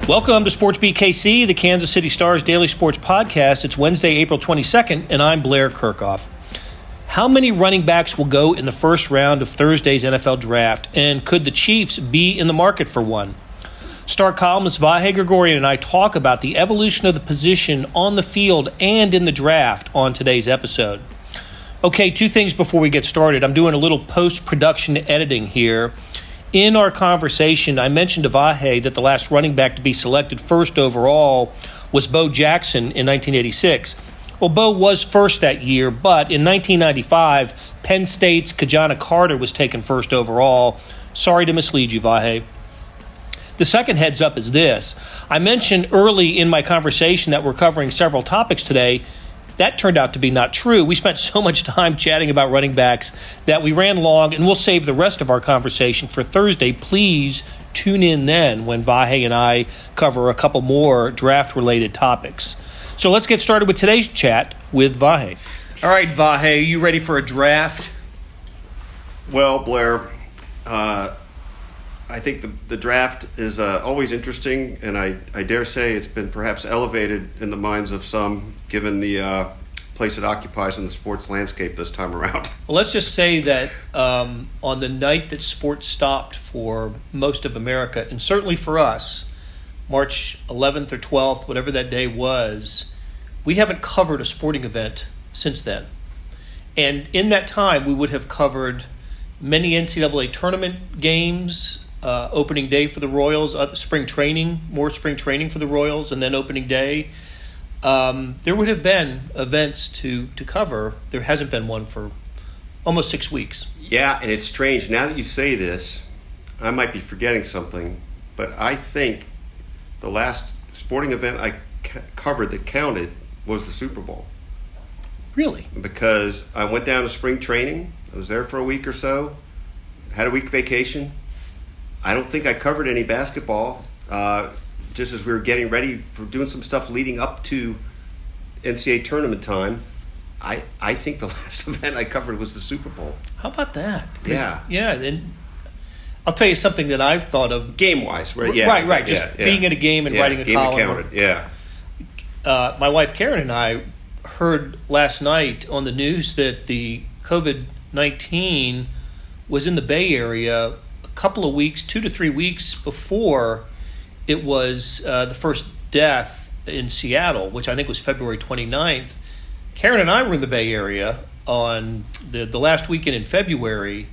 Welcome to SportsBeat KC, the Kansas City Star's daily sports podcast. It's Wednesday, April 22nd, and I'm Blair Kerkhoff. How many running backs will go in the first round of Thursday's NFL draft, and could the Chiefs be in the market for one? Star columnist Vahe Gregorian and I talk about the evolution of the position on the field and in the draft on today's episode. Okay, two things before we get started. I'm doing a little post-production editing here. In our conversation, I mentioned to Vahe that the last running back to be selected first overall was Bo Jackson in 1986. Well, Bo was first that year, but in 1995, Penn State's Kajana Carter was taken first overall. Sorry to mislead you, Vahe. The second heads up is this. I mentioned early in my conversation that we're covering several topics today. That turned out to be not true. We spent so much time chatting about running backs that we ran long, and we'll save the rest of our conversation for Thursday. Please tune in then when Vahe and I cover a couple more draft-related topics. So let's get started with today's chat with Vahe. All right, Vahe, are you ready for a draft? Well, Blair, I think the draft is always interesting, and I dare say it's been perhaps elevated in the minds of some, given the place it occupies in the sports landscape this time around. Well, let's just say that on the night that sports stopped for most of America, and certainly for us, March 11th or 12th, whatever that day was, we haven't covered a sporting event since then. And in that time, we would have covered many NCAA tournament games, opening day for the Royals, spring training, more spring training for the Royals, and then opening day. There would have been events to cover. There hasn't been one for almost 6 weeks. Yeah, and it's strange. Now that you say this, I might be forgetting something, but I think the last sporting event I covered that counted was the Super Bowl. Really? Because I went down to spring training. I was there for a week or so, had a week vacation. I don't think I covered any basketball, just as we were getting ready for doing some stuff leading up to NCAA tournament time. I think the last event I covered was the Super Bowl. How about that? Yeah. Yeah, and I'll tell you something that I've thought of. Game-wise, right? Yeah. Right. Just being at a game and writing a column. Game counted, yeah. My wife Karen and I heard last night on the news that the COVID-19 was in the Bay Area couple of weeks, 2 to 3 weeks before it was the first death in Seattle, which I think was February 29th. Karen and I were in the Bay Area on the last weekend in February,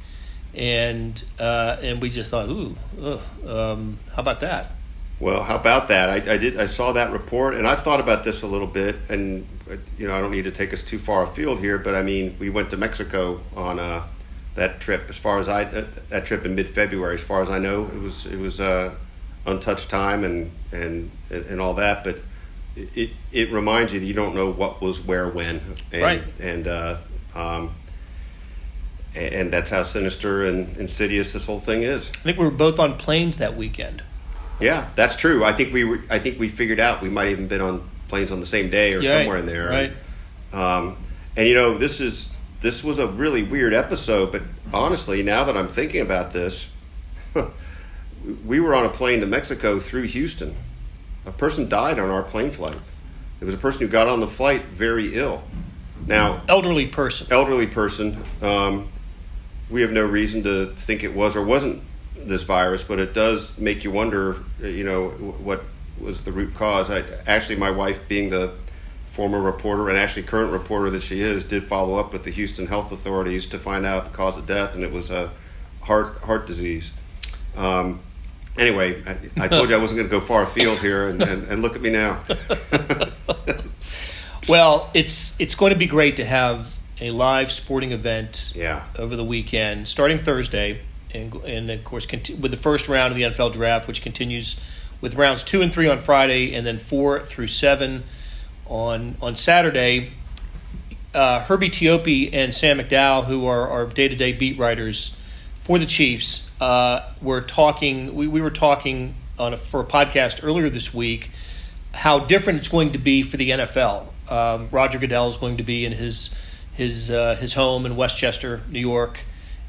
and we just thought, how about that? Well, how about that? I saw that report, and I've thought about this a little bit, and I don't need to take us too far afield here, but I mean, we went to Mexico on that trip. That trip in mid-February, as far as I know, it was untouched time and all that. But it reminds you that you don't know what was where when, and, right? And that's how sinister and insidious this whole thing is. I think we were both on planes that weekend. Yeah, that's true. I think we figured out we might have even been on planes on the same day or somewhere in there. Right. And this was a really weird episode, but honestly, now that I'm thinking about this, we were on a plane to Mexico through Houston. A person died on our plane flight. It was a person who got on the flight very ill. Now, elderly person. We have no reason to think it was or wasn't this virus, but it does make you wonder, what was the root cause. My wife, being the former reporter and actually current reporter that she is, did follow up with the Houston health authorities to find out the cause of death, and it was a heart disease. Anyway, I told you I wasn't going to go far afield here, and look at me now. Well, it's going to be great to have a live sporting event over the weekend, starting Thursday, and of course with the first round of the NFL draft, which continues with rounds 2 and 3 on Friday, and then 4 through 7 on Saturday. Herbie Teope and Sam McDowell, who are our day-to-day beat writers for the Chiefs, were talking. We were talking for a podcast earlier this week how different it's going to be for the NFL. Roger Goodell is going to be in his home in Westchester, New York,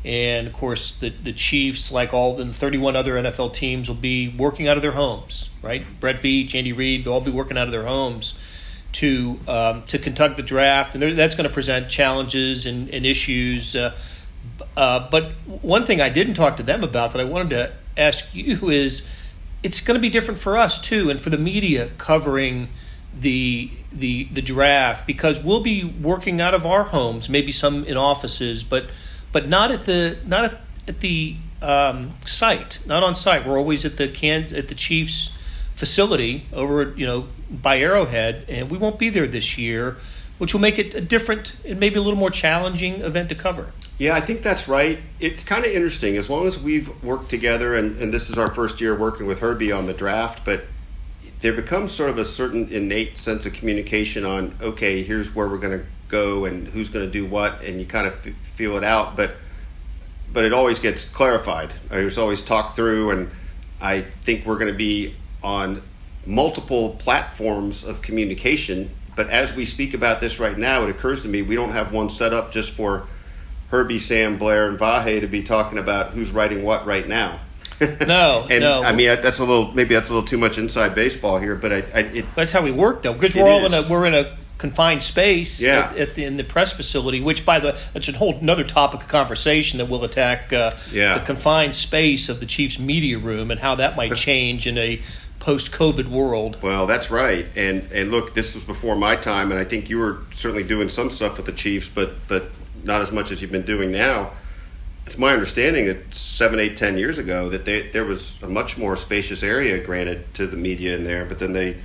and of course the Chiefs, like all the 31 other NFL teams, will be working out of their homes. right? Brett Veach, Andy Reid, they'll all be working out of their homes to conduct the draft, and that's going to present challenges and issues. But one thing I didn't talk to them about that I wanted to ask you is it's going to be different for us too, and for the media covering the draft, because we'll be working out of our homes, maybe some in offices, but not at the site, not on site. We're always at the Chiefs facility over by Arrowhead, and we won't be there this year, which will make it a different and maybe a little more challenging event to cover. Yeah, I think that's right. It's kind of interesting. As long as we've worked together, and this is our first year working with Herbie on the draft, but there becomes sort of a certain innate sense of communication on, okay, here's where we're going to go and who's going to do what, and you kind of feel it out. But it always gets clarified. It's always talked through, and I think we're going to be on multiple platforms of communication. But as we speak about this right now, it occurs to me we don't have one set up just for Herbie, Sam, Blair, and Vahe to be talking about who's writing what right now. No. I mean, that's a little too much inside baseball here, but that's how we work though, because we're in a confined space in the press facility, which that's a whole another topic of conversation that will attack the confined space of the Chiefs media room and how that might change in a post-COVID world. Well, that's right. And look, this was before my time, and I think you were certainly doing some stuff with the Chiefs, but not as much as you've been doing now. It's my understanding that 7, 8, 10 years ago that there was a much more spacious area granted to the media in there, but then they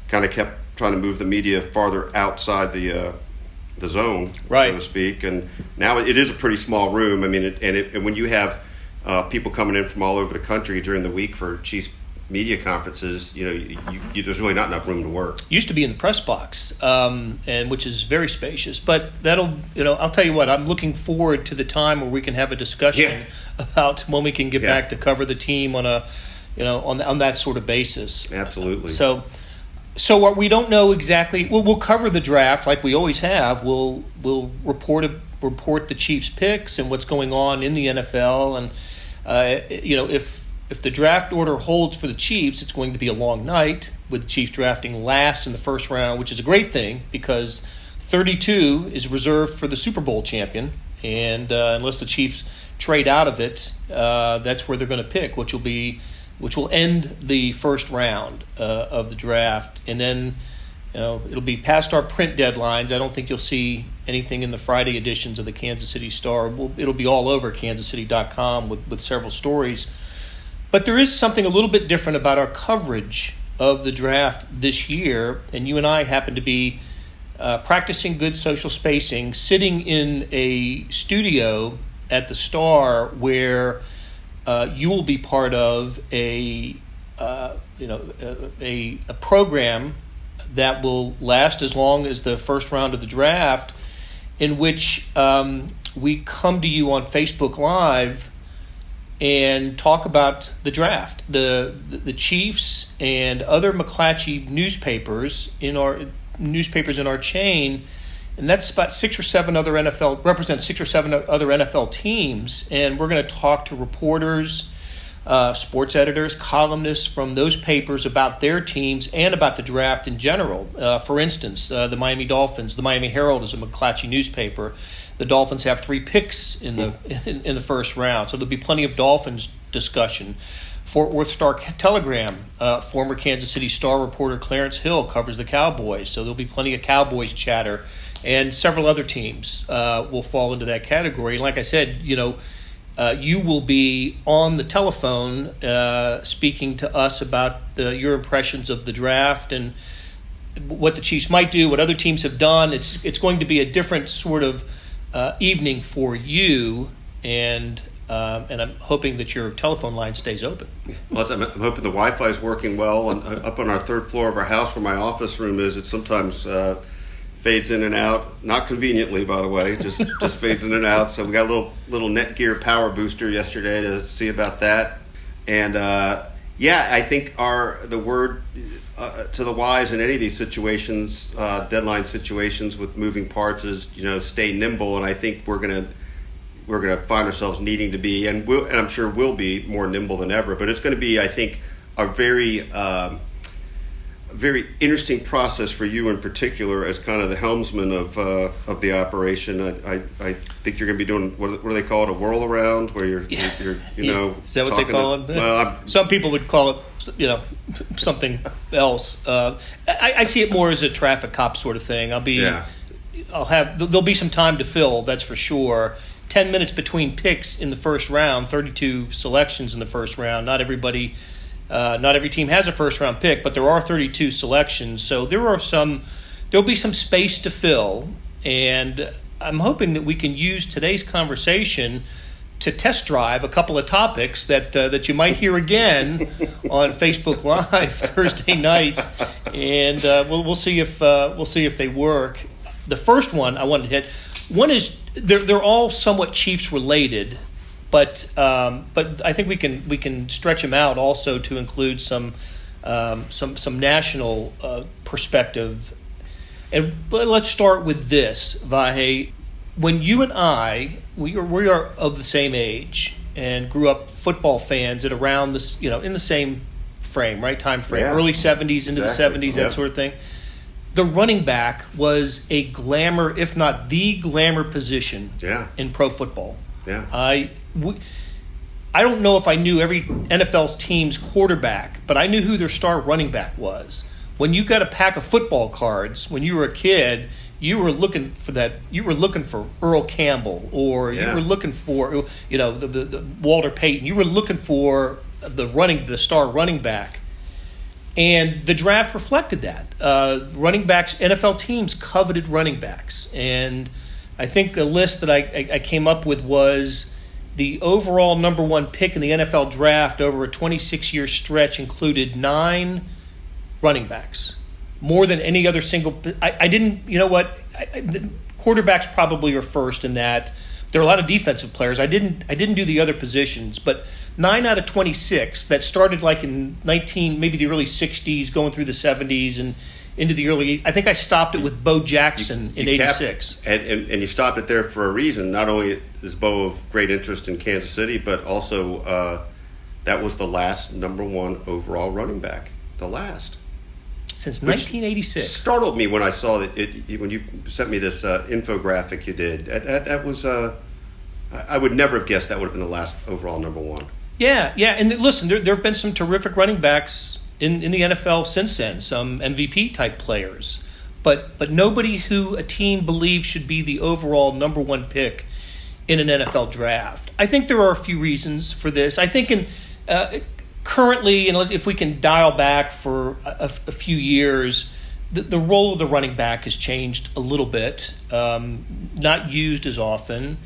kind of kept trying to move the media farther outside the zone, right, so to speak. And now it is a pretty small room. I mean, and when you have people coming in from all over the country during the week for Chiefs media conferences, there's really not enough room to work. Used to be in the press box, and which is very spacious. But that'll, I'll tell you what, I'm looking forward to the time where we can have a discussion about when we can get back to cover the team on a, on that sort of basis. Absolutely. So what we don't know exactly, we'll cover the draft like we always have. We'll report the Chiefs picks and what's going on in the NFL, and if the draft order holds for the Chiefs, it's going to be a long night with the Chiefs drafting last in the first round, which is a great thing because 32 is reserved for the Super Bowl champion, and unless the Chiefs trade out of it, that's where they're going to pick, which will end the first round of the draft, and then it'll be past our print deadlines. I don't think you'll see anything in the Friday editions of the Kansas City Star. It'll be all over kansascity.com with several stories. But there is something a little bit different about our coverage of the draft this year, and you and I happen to be practicing good social spacing, sitting in a studio at the Star where you will be part of a program that will last as long as the first round of the draft, in which we come to you on Facebook Live and talk about the draft. The Chiefs and other McClatchy newspapers in our chain, and that's about 6 or 7 other represents 6 or 7 other NFL teams, and we're going to talk to reporters, sports editors, columnists from those papers about their teams and about the draft in general. For instance, the Miami Dolphins, the Miami Herald is a McClatchy newspaper. The Dolphins have 3 picks in the first round, so there'll be plenty of Dolphins discussion. Fort Worth Star-Telegram, former Kansas City Star reporter Clarence Hill covers the Cowboys, so there'll be plenty of Cowboys chatter, and several other teams will fall into that category. And like I said, you will be on the telephone speaking to us about your impressions of the draft and what the Chiefs might do, what other teams have done. It's going to be a different sort of evening for you, and I'm hoping that your telephone line stays open. Well, I'm hoping the Wi-Fi is working well. And up on our 3rd floor of our house, where my office room is, it sometimes fades in and out. Not conveniently, by the way, just fades in and out. So we got a little Netgear power booster yesterday to see about that. And I think the word to the wise in any of these situations, deadline situations with moving parts, is stay nimble. And I think we're gonna find ourselves needing to be, and I'm sure we'll be more nimble than ever. But it's going to be, I think, a very interesting process for you in particular as kind of the helmsman of the operation. I think you're going to be doing what do they call it, a whirl around, where you're Is that what they call it? Well, some people would call it something else. I see it more as a traffic cop sort of thing. There'll be some time to fill, that's for sure. 10 minutes between picks in the first round, 32 selections in the first round. Not every team has a first round pick, but there are 32 selections. So there'll be some space to fill, and I'm hoping that we can use today's conversation to test drive a couple of topics that you might hear again on Facebook Live Thursday night, and we'll see if they work. The first one I wanted to hit. One is they're all somewhat Chiefs related, but I think we can stretch them out also to include some national perspective. But let's start with this, Vahe. When you and I we are of the same age and grew up football fans at around this, in the same frame, right, time frame, early 70s into the 70s, that sort of thing. The running back was a glamour, if not the glamour position in pro football. Yeah. I don't know if I knew every NFL team's quarterback, but I knew who their star running back was. When you got a pack of football cards when you were a kid, you were looking for that. You were looking for Earl Campbell, or you were looking for the Walter Payton. You were looking for the star running back. And the draft reflected that. Running backs, NFL teams coveted running backs. And I think the list that I came up with was the overall number one pick in the NFL draft over a 26-year stretch included 9 running backs, more than any other single. I didn't, quarterbacks probably are first in that. There are a lot of defensive players. I didn't do the other positions, but 9 out of 26 that started like in maybe the early 60s, going through the 70s and into the early. I think I stopped it with Bo Jackson in '86. And you stopped it there for a reason. Not only is Bo of great interest in Kansas City, but also that was the last number one overall running back. The last. Since 1986. Startled me when I saw it when you sent me this infographic you did. That was I would never have guessed that would have been the last overall number one. Yeah, and listen, there have been some terrific running backs in the NFL since then, some MVP type players, but nobody who a team believes should be the overall number one pick in an NFL draft. I think there are a few reasons for this. I think currently, and if we can dial back for a few years, the role of the running back has changed a little bit, not used as often.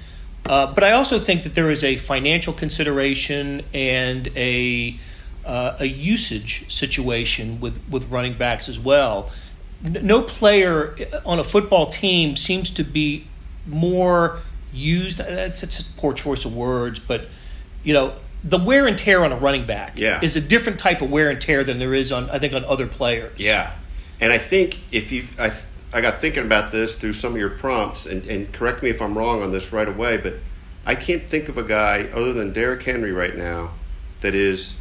But I also think that there is a financial consideration and a usage situation with running backs as well. No player on a football team seems to be more used. It's a poor choice of words, but the wear and tear on a running back is a different type of wear and tear than there is on other players. Yeah, and I think I got thinking about this through some of your prompts, and correct me if I'm wrong on this right away, but I can't think of a guy other than Derrick Henry right now that is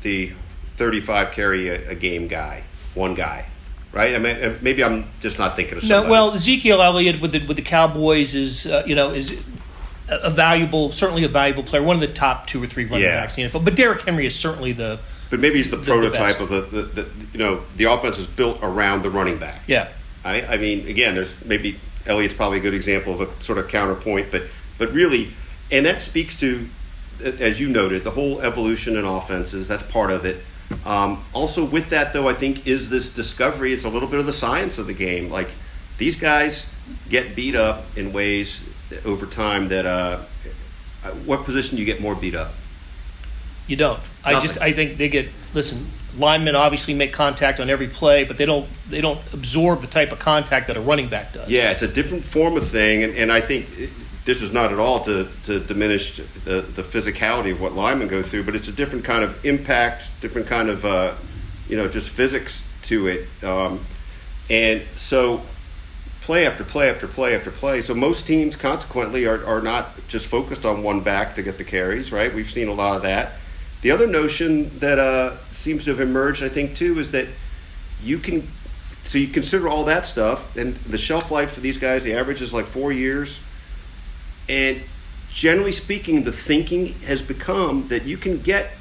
the 35 carry a game guy, one guy, right? I mean, maybe I'm just not thinking of somebody. No, well, Ezekiel Elliott with the Cowboys is a valuable player, one of the top 2 or 3 running backs in the NFL. But Derrick Henry is certainly the. But maybe he's the prototype of the offense is built around the running back. Yeah. I mean, again, there's maybe Elliott's probably a good example of a sort of counterpoint, but really, and that speaks to, as you noted, the whole evolution in offenses. That's part of it. Also, with that though, I think is this discovery. It's a little bit of the science of the game. Like these guys get beat up in ways over time that. What position do you get more beat up? You don't. I think they get. Listen, linemen obviously make contact on every play, but they don't absorb the type of contact that a running back does. Yeah, it's a different form of thing, and I think this is not at all to diminish the physicality of what linemen go through, but it's a different kind of impact, different kind of just physics to it, and so play after play after play after play. So most teams consequently are not just focused on one back to get the carries, right? We've seen a lot of that. The other notion that seems to have emerged, I think, too, is that you consider all that stuff, and the shelf life for these guys, the average is like 4 years. And generally speaking, the thinking has become that you can get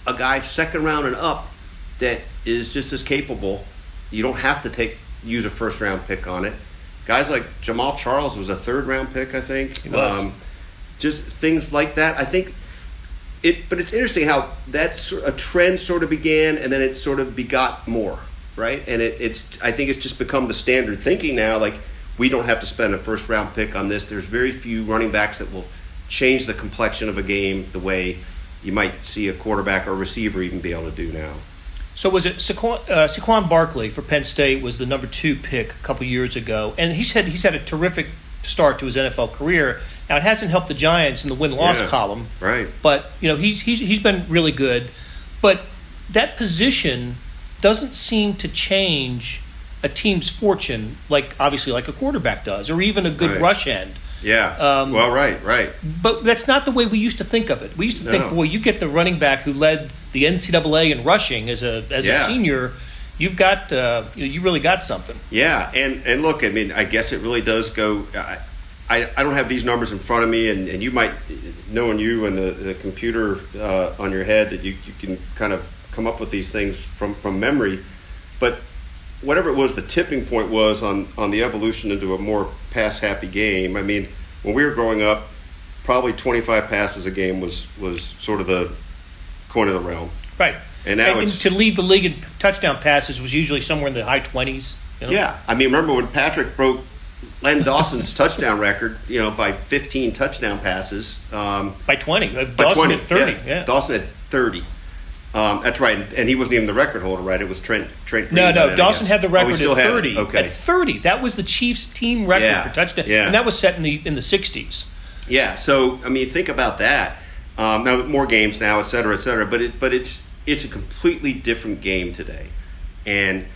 a guy second round and up that is just as capable. You don't have to use a first round pick on it. Guys like Jamal Charles was a third round pick, I think. He was. Just things like that. I think but it's interesting how a trend sort of began and then it sort of begot more, right? And I think it's just become the standard thinking now. Like, we don't have to spend a first round pick on this. There's very few running backs that will change the complexion of a game the way you might see a quarterback or receiver even be able to do now. So was it Saquon Barkley for Penn State was the number 2 pick a couple years ago, and he's had a terrific start to his NFL career. Now, it hasn't helped the Giants in the win-loss column, right? But he's been really good. But that position doesn't seem to change a team's fortune obviously like a quarterback does, or even a good rush end. Yeah. Right. But that's not the way we used to think of it. We used to think, boy, you get the running back who led the NCAA in rushing as a senior, you've got you really got something. Yeah, and look, I mean, I guess it really does go. I don't have these numbers in front of me, and you might, knowing you and the computer on your head, that you can kind of come up with these things from memory, but whatever it was, the tipping point was on the evolution into a more pass-happy game. I mean, when we were growing up, probably 25 passes a game was sort of the coin of the realm. Right. And now and to lead the league in touchdown passes was usually somewhere in the high 20s. Yeah. I mean, remember when Patrick broke Len Dawson's touchdown record, by 15 touchdown passes. By 20. Dawson had 30. Yeah. Dawson had 30. That's right, and he wasn't even the record holder, right? It was Trent Green. No, Dawson had the record at 30. Okay. At 30, that was the Chiefs' team record for touchdown, and that was set in the 60s. Yeah, so I mean, think about that. Now more games now, et cetera, but it's a completely different game today, and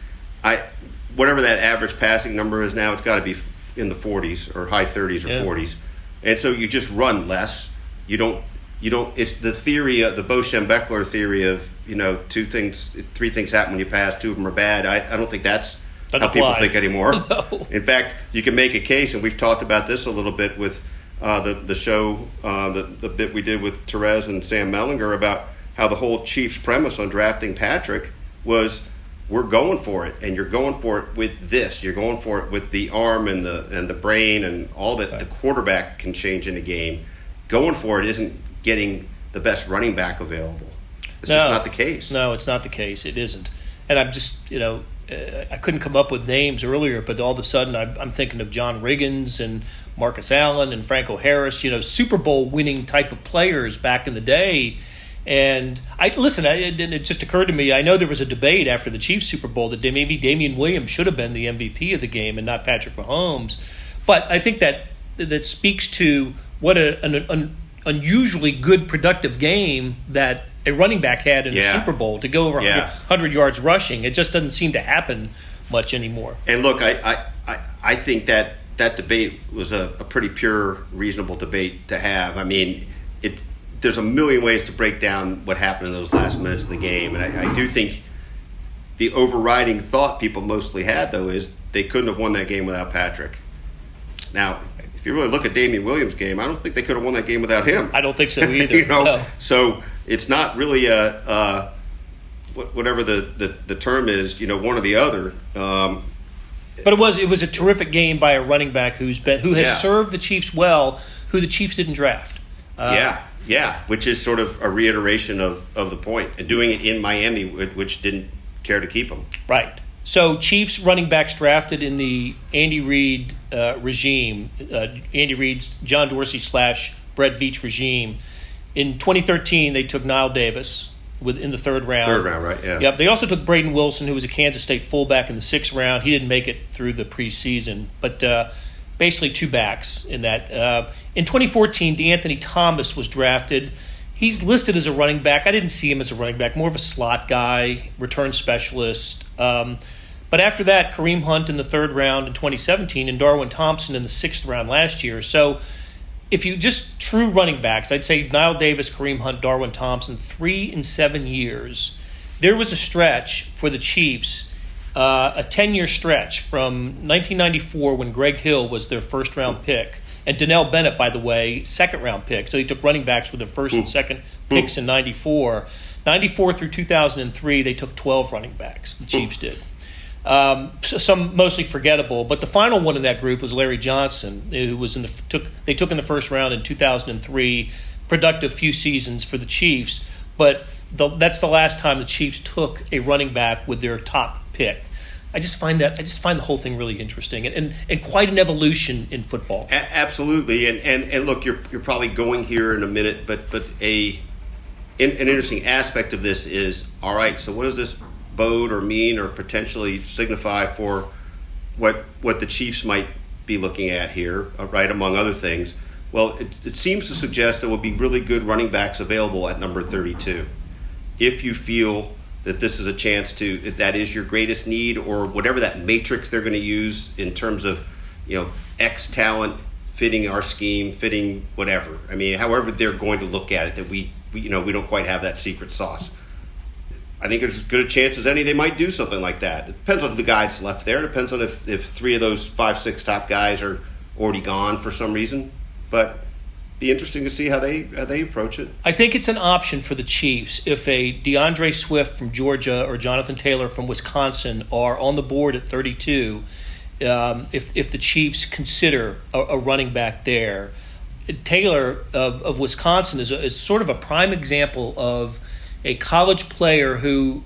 whatever that average passing number is now, it's got to be in the 40s or high 30s or 40s, and so you just run less. You don't. It's the theory of the Bo Schembechler theory of, 3 things happen when you pass, 2 of them are bad. I don't think that's how people think anymore. No. In fact, you can make a case, and we've talked about this a little bit with the show, the bit we did with Therese and Sam Mellinger about how the whole Chiefs premise on drafting Patrick was, we're going for it, and you're going for it with this. You're going for it with the arm and the brain and all that the quarterback can change in a game. Going for it isn't getting the best running back available. It's just not the case. No, it's not the case. It isn't. And I'm just, I couldn't come up with names earlier, but all of a sudden I'm thinking of John Riggins and Marcus Allen and Franco Harris, Super Bowl winning type of players back in the day. And it just occurred to me, I know there was a debate after the Chiefs Super Bowl that maybe Damian Williams should have been the MVP of the game and not Patrick Mahomes. But I think that speaks to what an unusually good, productive game that a running back had in a Super Bowl to go over 100 yards rushing. It just doesn't seem to happen much anymore. And look, I think that debate was a pretty pure, reasonable debate to have. I mean, there's a million ways to break down what happened in those last minutes of the game. And I do think the overriding thought people mostly had, though, is they couldn't have won that game without Patrick. Now, if you really look at Damian Williams' game, I don't think they could have won that game without him. I don't think so either. No. So it's not really whatever the term is, one or the other. But it was a terrific game by a running back who has served the Chiefs well, who the Chiefs didn't draft. Which is sort of a reiteration of the point, and doing it in Miami, which didn't care to keep him. Right. So Chiefs running backs drafted in the Andy Reid regime, Andy Reid's John Dorsey / Brett Veach regime. In 2013, they took Nile Davis in the third round. Third round, right? Yeah. Yep. They also took Braden Wilson, who was a Kansas State fullback, in the 6th round. He didn't make it through the preseason, but basically 2 backs in that. In 2014, DeAnthony Thomas was drafted. He's listed as a running back. I didn't see him as a running back, more of a slot guy, return specialist. But after that, Kareem Hunt in the 3rd round in 2017 and Darwin Thompson in the 6th round last year. So if you just true running backs, I'd say Niall Davis, Kareem Hunt, Darwin Thompson, 3 and 7 years. There was a stretch for the Chiefs, a 10-year stretch from 1994 when Greg Hill was their first-round pick, and Donnell Bennett, by the way, second-round pick. So they took running backs with their first and second picks in 94. 94 through 2003, they took 12 running backs. The Chiefs did. Some mostly forgettable, but the final one in that group was Larry Johnson, who was they took in the first round in 2003. Productive few seasons for the Chiefs, but that's the last time the Chiefs took a running back with their top pick. I just find the whole thing really interesting and quite an evolution in football. Absolutely, and look, you're probably going here in a minute, but an interesting aspect of this is, all right, so what does this bode or mean or potentially signify for what the Chiefs might be looking at here, right, among other things? Well, it seems to suggest there will be really good running backs available at number 32. If you feel that this is a chance to, if that is your greatest need or whatever that matrix they're going to use in terms of, X talent fitting our scheme, fitting whatever. I mean, however they're going to look at it, that we don't quite have that secret sauce. I think there's as good a chance as any they might do something like that. It depends on the guys left there. It depends on if 3 of those 5-6 top guys are already gone for some reason. But be interesting to see how they approach it. I think it's an option for the Chiefs if a DeAndre Swift from Georgia or Jonathan Taylor from Wisconsin are on the board at 32. If the Chiefs consider a running back there, Taylor of Wisconsin is sort of a prime example of a college player who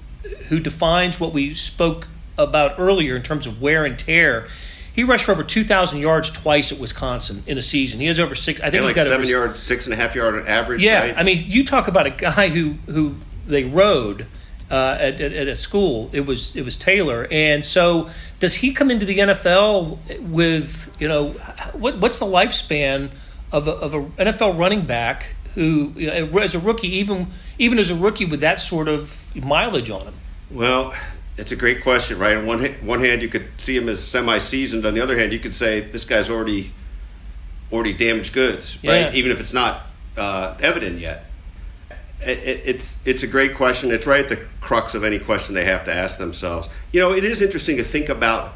defines what we spoke about earlier in terms of wear and tear. He rushed for over 2,000 yards twice at Wisconsin in a season. He has over 6. I think he's got 7 yards, 6.5 yard average. Yeah, right? I mean, you talk about a guy who they rode at a school. It was Taylor, and so does he come into the NFL with what's the lifespan of a NFL running back who, as a rookie, even as a rookie with that sort of mileage on him? Well, it's a great question, right? On one hand, you could see him as semi-seasoned. On the other hand, you could say this guy's already damaged goods, right? Yeah. Even if it's not evident yet. It's a great question. It's right at the crux of any question they have to ask themselves. It is interesting to think about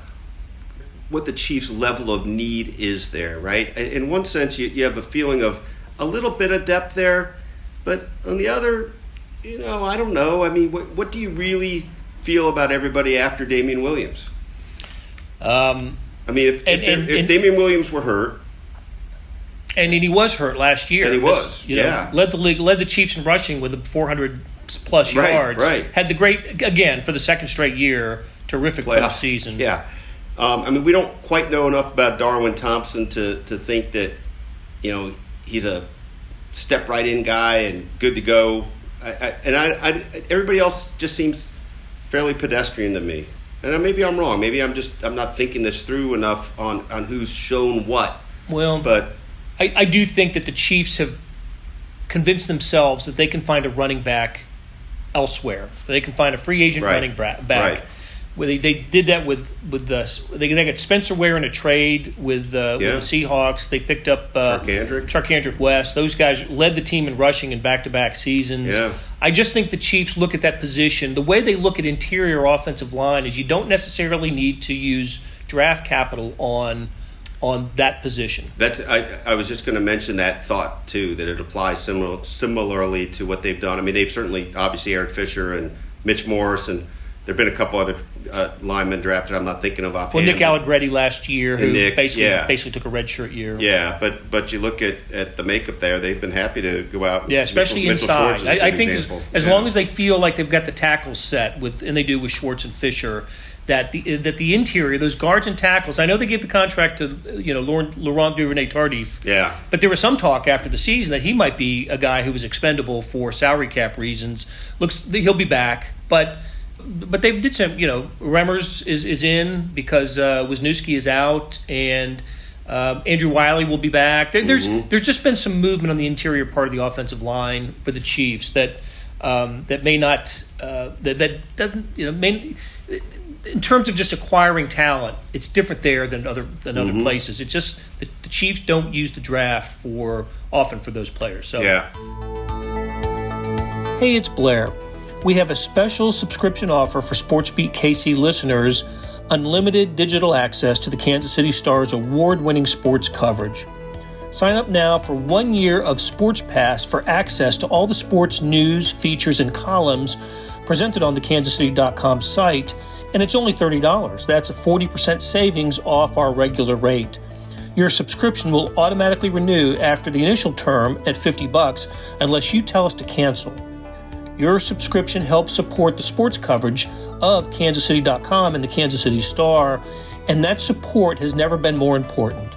what the Chiefs' level of need is there, right? In one sense, you have a feeling of a little bit of depth there, but on the other, I don't know. I mean, what do you really feel about everybody after Damian Williams? I mean, if Damian Williams were hurt, and he was hurt last year, and he was, led the league, led the Chiefs in rushing with 400 plus yards. Right. Had the great, again for the second straight year, terrific postseason. Yeah. I mean, we don't quite know enough about Darwin Thompson to think that he's a step right in guy and good to go. Everybody else just seems fairly pedestrian to me, and maybe I'm wrong. Maybe I'm not thinking this through enough on who's shown what. Well, but I do think that the Chiefs have convinced themselves that they can find a running back elsewhere. They can find a free agent running back. Right. Where they did that with they got Spencer Ware in a trade with the Seahawks. They picked up Charkandrick West. Those guys led the team in rushing in back-to-back seasons. Yeah. I just think the Chiefs look at that position. The way they look at interior offensive line is you don't necessarily need to use draft capital on that position. I was just going to mention that thought too, that it applies similarly to what they've done. I mean, they've certainly, obviously, Eric Fisher and Mitch Morse, and there have been a couple other linemen drafted I'm not thinking of offhand. Well, Nick Allegretti last year, who basically took a redshirt year. Yeah, but you look at the makeup there, they've been happy to go out. Yeah, especially inside. I think as long as they feel like they've got the tackles set and they do with Schwartz and Fisher, that the interior, those guards and tackles. I know they gave the contract to Laurent Duvernay-Tardif. Yeah. But there was some talk after the season that he might be a guy who was expendable for salary cap reasons. He'll be back, but they did some. Remmers is in because Wisniewski is out, and Andrew Wiley will be back. There's just been some movement on the interior part of the offensive line for the Chiefs that may not that doesn't in terms of just acquiring talent, it's different there than other places. It's just the Chiefs don't use the draft often for those players. So yeah. Hey, it's Blair. We have a special subscription offer for SportsBeat KC listeners, unlimited digital access to the Kansas City Stars award-winning sports coverage. Sign up now for 1 year of Sports Pass for access to all the sports news, features, and columns presented on the kansascity.com site, and it's only $30. That's a 40% savings off our regular rate. Your subscription will automatically renew after the initial term at $50 unless you tell us to cancel. Your subscription helps support the sports coverage of kansascity.com and the Kansas City Star, and that support has never been more important.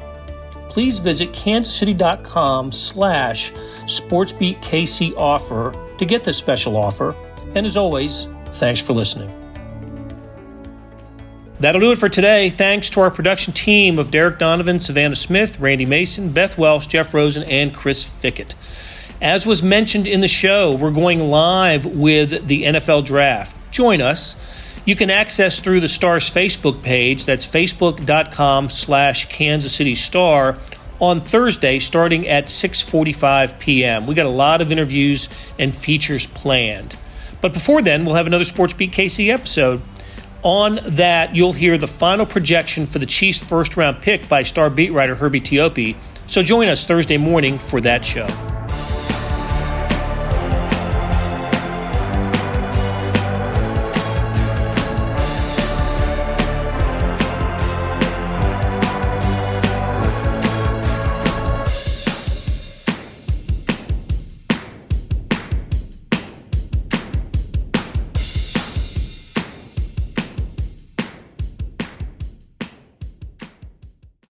Please visit kansascity.com/SportsBeatKC offer to get this special offer. And as always, thanks for listening. That'll do it for today. Thanks to our production team of Derek Donovan, Savannah Smith, Randy Mason, Beth Welsh, Jeff Rosen, and Chris Fickett. As was mentioned in the show, we're going live with the NFL Draft. Join us. You can access through the Stars Facebook page. That's facebook.com/Kansas City Star on Thursday starting at 6:45 p.m. We got a lot of interviews and features planned. But before then, we'll have another SportsBeat KC episode. On that, you'll hear the final projection for the Chiefs' first-round pick by Star beat writer Herbie Teope. So join us Thursday morning for that show.